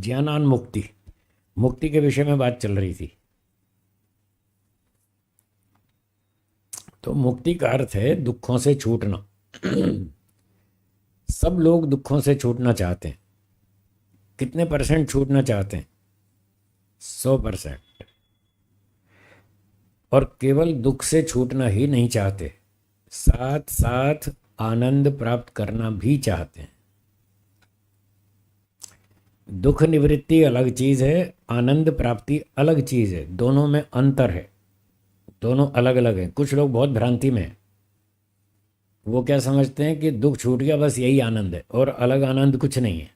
ज्ञानान मुक्ति, मुक्ति के विषय में बात चल रही थी। तो मुक्ति का अर्थ है दुखों से छूटना। सब लोग दुखों से छूटना चाहते हैं। कितने परसेंट छूटना चाहते हैं? 100%। और केवल दुख से छूटना ही नहीं चाहते, साथ साथ आनंद प्राप्त करना भी चाहते हैं। दुख निवृत्ति अलग चीज है, आनंद प्राप्ति अलग चीज है। दोनों में अंतर है, दोनों अलग अलग हैं। कुछ लोग बहुत भ्रांति में हैं। वो क्या समझते हैं कि दुख छूट गया बस यही आनंद है, और अलग आनंद कुछ नहीं है।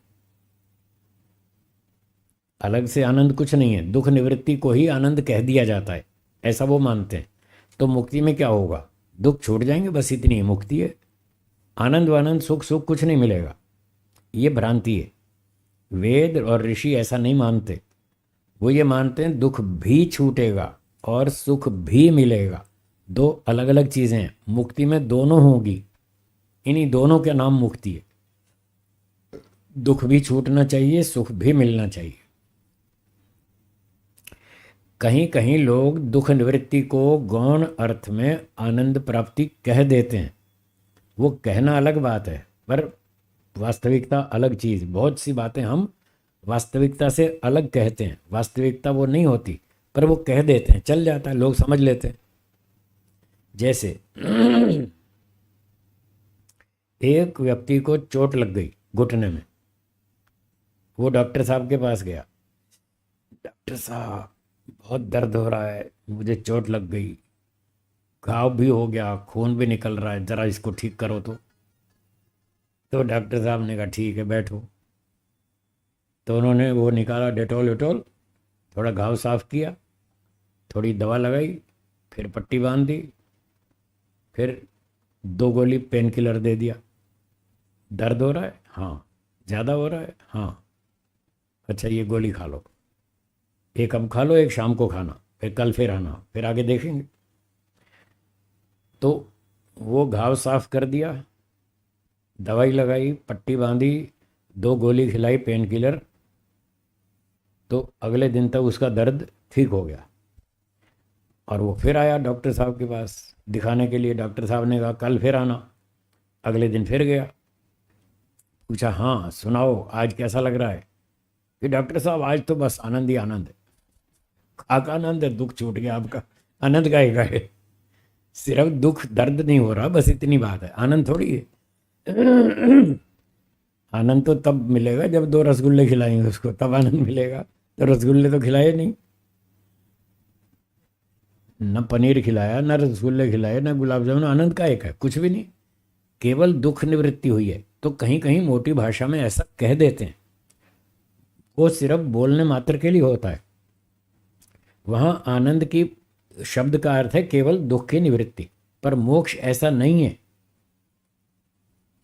अलग से आनंद कुछ नहीं है, दुख निवृत्ति को ही आनंद कह दिया जाता है, ऐसा वो मानते हैं। तो मुक्ति में क्या होगा? दुख छूट जाएंगे, बस इतनी ही मुक्ति है। आनंद वानंद सुख सुख कुछ नहीं मिलेगा, ये भ्रांति है। वेद और ऋषि ऐसा नहीं मानते। वो ये मानते हैं दुख भी छूटेगा और सुख भी मिलेगा। दो अलग अलग चीज़ें हैं। मुक्ति में दोनों होगी, इन्हीं दोनों के नाम मुक्ति है। दुख भी छूटना चाहिए, सुख भी मिलना चाहिए। कहीं कहीं लोग दुख निवृत्ति को गौण अर्थ में आनंद प्राप्ति कह देते हैं। वो कहना अलग बात है, पर वास्तविकता अलग चीज़। बहुत सी बातें हम वास्तविकता से अलग कहते हैं, वास्तविकता वो नहीं होती, पर वो कह देते हैं, चल जाता है, लोग समझ लेते हैं। जैसे एक व्यक्ति को चोट लग गई घुटने में। वो डॉक्टर साहब के पास गया। डॉक्टर साहब, बहुत दर्द हो रहा है, मुझे चोट लग गई, घाव भी हो गया, खून भी निकल रहा है, ज़रा इसको ठीक करो। तो डॉक्टर साहब ने कहा ठीक है बैठो। तो उन्होंने वो निकाला डेटॉल वेटॉल, थोड़ा घाव साफ किया, थोड़ी दवा लगाई, फिर पट्टी बांध दी, फिर 2 गोली पेन किलर दे दिया। दर्द हो रहा है? हाँ। ज़्यादा हो रहा है? हाँ। अच्छा ये गोली खा लो, एक अब खा लो, एक शाम को खाना, फिर कल फिर आना, फिर आगे देखेंगे। तो वो घाव साफ कर दिया, दवाई लगाई, पट्टी बांधी, 2 गोली खिलाई पेन किलर। तो अगले दिन तक उसका दर्द ठीक हो गया। और वो फिर आया डॉक्टर साहब के पास दिखाने के लिए। डॉक्टर साहब ने कहा कल फिर आना। अगले दिन फिर गया, पूछा हाँ सुनाओ आज कैसा लग रहा है? कि डॉक्टर साहब आज तो बस आनंद ही आनंद है। का आनंद है? दुख छूट गया आपका, आनंद का है। सिर्फ दुख दर्द नहीं हो रहा, बस इतनी बात है, आनंद थोड़ी है। आनंद तो तब मिलेगा जब 2 रसगुल्ले खिलाएंगे उसको, तब आनंद मिलेगा। तो रसगुल्ले तो खिलाए नहीं, न पनीर खिलाया, न रसगुल्ले खिलाए, न गुलाब जामुन। आनंद का है? कुछ भी नहीं, केवल दुख निवृत्ति हुई है। तो कहीं कहीं मोटी भाषा में ऐसा कह देते हैं, वो सिर्फ बोलने मात्र के लिए होता है। वहाँ आनंद की शब्द का अर्थ है केवल दुख की निवृत्ति। पर मोक्ष ऐसा नहीं है।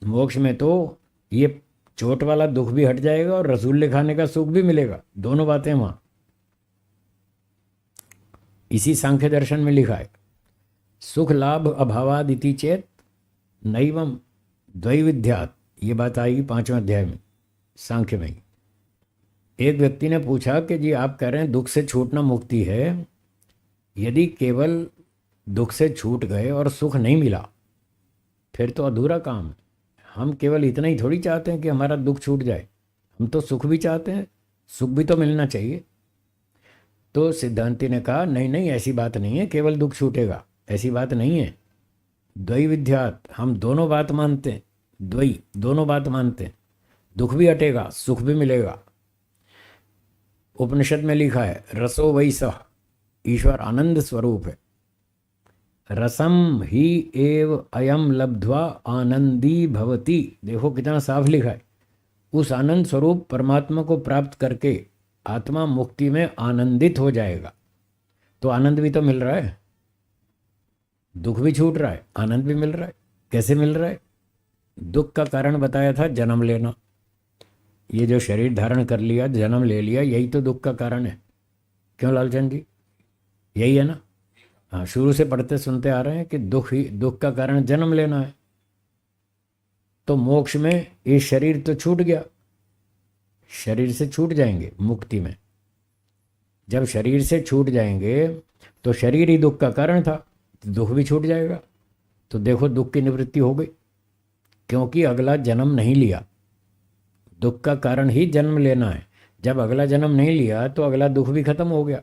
मोक्ष में तो ये चोट वाला दुख भी हट जाएगा और रसगुल्ले खाने का सुख भी मिलेगा, दोनों बातें वहाँ। इसी सांख्य दर्शन में लिखा है, सुख लाभ अभावादिति चेत नैवम द्वैविध्यात। ये बात आएगी 5वें अध्याय में, सांख्य में। एक व्यक्ति ने पूछा कि जी आप कह रहे हैं दुख से छूटना मुक्ति है, यदि केवल दुख से छूट गए और सुख नहीं मिला फिर तो अधूरा काम है। हम केवल इतना ही थोड़ी चाहते हैं कि हमारा दुख छूट जाए, हम तो सुख भी चाहते हैं, सुख भी तो मिलना चाहिए। तो सिद्धांति ने कहा नहीं नहीं ऐसी बात नहीं है केवल दुख छूटेगा, ऐसी बात नहीं है। द्वै विध्यात, हम दोनों बात मानते हैं, द्वै दोनों बात मानते हैं, दुख भी हटेगा सुख भी मिलेगा। उपनिषद में लिखा है रसो वै सः, ईश्वर आनंद स्वरूप है। रसम ही एव अयम लब्ध्वा आनंदी भवति। देखो कितना साफ लिखा है। उस आनंद स्वरूप परमात्मा को प्राप्त करके आत्मा मुक्ति में आनंदित हो जाएगा। तो आनंद भी तो मिल रहा है, दुख भी छूट रहा है, आनंद भी मिल रहा है। कैसे मिल रहा है? दुख का कारण बताया था जन्म लेना। ये जो शरीर धारण कर लिया, जन्म ले लिया, यही तो दुख का कारण है। क्यों लालचंद जी? यही है ना? हाँ, शुरू से पढ़ते सुनते आ रहे हैं कि दुख का कारण जन्म लेना है। तो मोक्ष में ये शरीर तो छूट गया, शरीर से छूट जाएंगे मुक्ति में। जब शरीर से छूट जाएंगे तो शरीर ही दुख का कारण था, तो दुख भी छूट जाएगा। तो देखो दुख की निवृत्ति हो गई, क्योंकि अगला जन्म नहीं लिया। दुख का कारण ही जन्म लेना है। जब अगला जन्म नहीं लिया तो अगला दुख भी खत्म हो गया।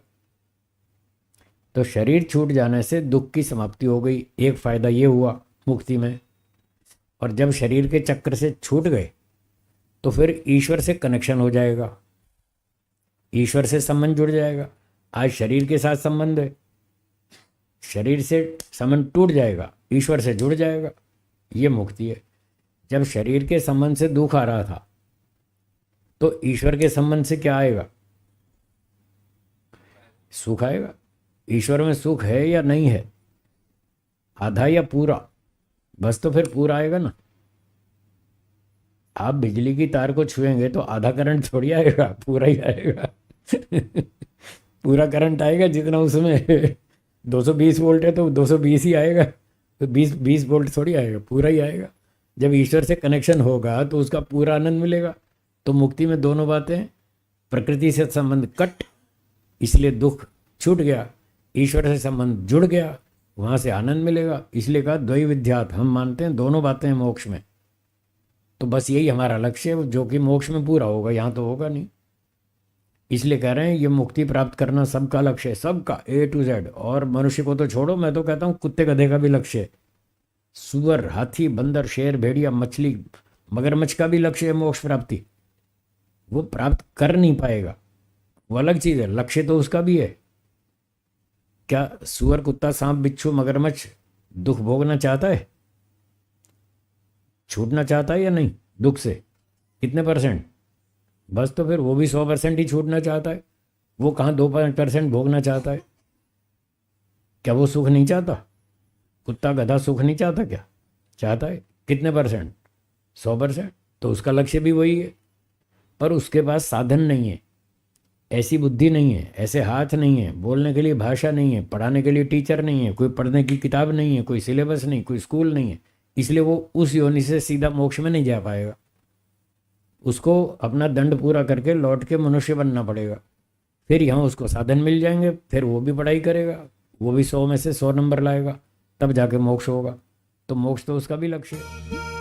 तो शरीर छूट जाने से दुख की समाप्ति हो गई, एक फायदा ये हुआ मुक्ति में। और जब शरीर के चक्र से छूट गए तो फिर ईश्वर से कनेक्शन हो जाएगा, ईश्वर से संबंध जुड़ जाएगा। आज शरीर के साथ संबंध है, शरीर से संबंध टूट जाएगा, ईश्वर से जुड़ जाएगा, ये मुक्ति है। जब शरीर के संबंध से दुख आ रहा था तो ईश्वर के संबंध से क्या आएगा? सुख आएगा। ईश्वर में सुख है या नहीं है? आधा या पूरा? बस तो फिर पूरा आएगा ना। आप बिजली की तार को छुएंगे तो आधा करंट थोड़ी आएगा, पूरा ही आएगा। पूरा करंट आएगा जितना उसमें 220 वोल्ट है तो 220 ही आएगा, तो 20 वोल्ट थोड़ी आएगा, पूरा ही आएगा। जब ईश्वर से कनेक्शन होगा तो उसका पूरा आनंद मिलेगा। तो मुक्ति में दोनों बातें, प्रकृति से संबंध कट, इसलिए दुख छूट गया, ईश्वर से संबंध जुड़ गया, वहाँ से आनंद मिलेगा। इसलिए कहा द्वैविध्यात, हम मानते हैं दोनों बातें हैं मोक्ष में। तो बस यही हमारा लक्ष्य है, जो कि मोक्ष में पूरा होगा, यहाँ तो होगा नहीं। इसलिए कह रहे हैं ये मुक्ति प्राप्त करना सबका लक्ष्य है, सबका A to Z। और मनुष्य को तो छोड़ो, मैं तो कहता हूँ कुत्ते गधे का भी लक्ष्य है, सुअर, हाथी, बंदर, शेर, भेड़िया, मछली, मगरमच्छ का भी लक्ष्य है मोक्ष प्राप्ति। वो प्राप्त कर नहीं पाएगा, वो अलग चीज़ है, लक्ष्य तो उसका भी है। क्या सुअर, कुत्ता, सांप, बिच्छू, मगरमच्छ दुख भोगना चाहता है? छूटना चाहता है या नहीं दुख से? कितने %? बस तो फिर वो भी 100% ही छूटना चाहता है। वो कहाँ 2% भोगना चाहता है? क्या वो सुख नहीं चाहता? कुत्ता गधा सुख नहीं चाहता क्या? चाहता है। कितने %? 100%। तो उसका लक्ष्य भी वही है, पर उसके पास साधन नहीं है, ऐसी बुद्धि नहीं है, ऐसे हाथ नहीं है, बोलने के लिए भाषा नहीं है, पढ़ाने के लिए टीचर नहीं है, कोई पढ़ने की किताब नहीं है, कोई सिलेबस नहीं, कोई स्कूल नहीं है। इसलिए वो उस योनि से सीधा मोक्ष में नहीं जा पाएगा। उसको अपना दंड पूरा करके लौट के मनुष्य बनना पड़ेगा। फिर यहाँ उसको साधन मिल जाएंगे, फिर वो भी पढ़ाई करेगा, वो भी 100 में से 100 नंबर लाएगा, तब जाके मोक्ष होगा। तो मोक्ष तो उसका भी लक्ष्य है।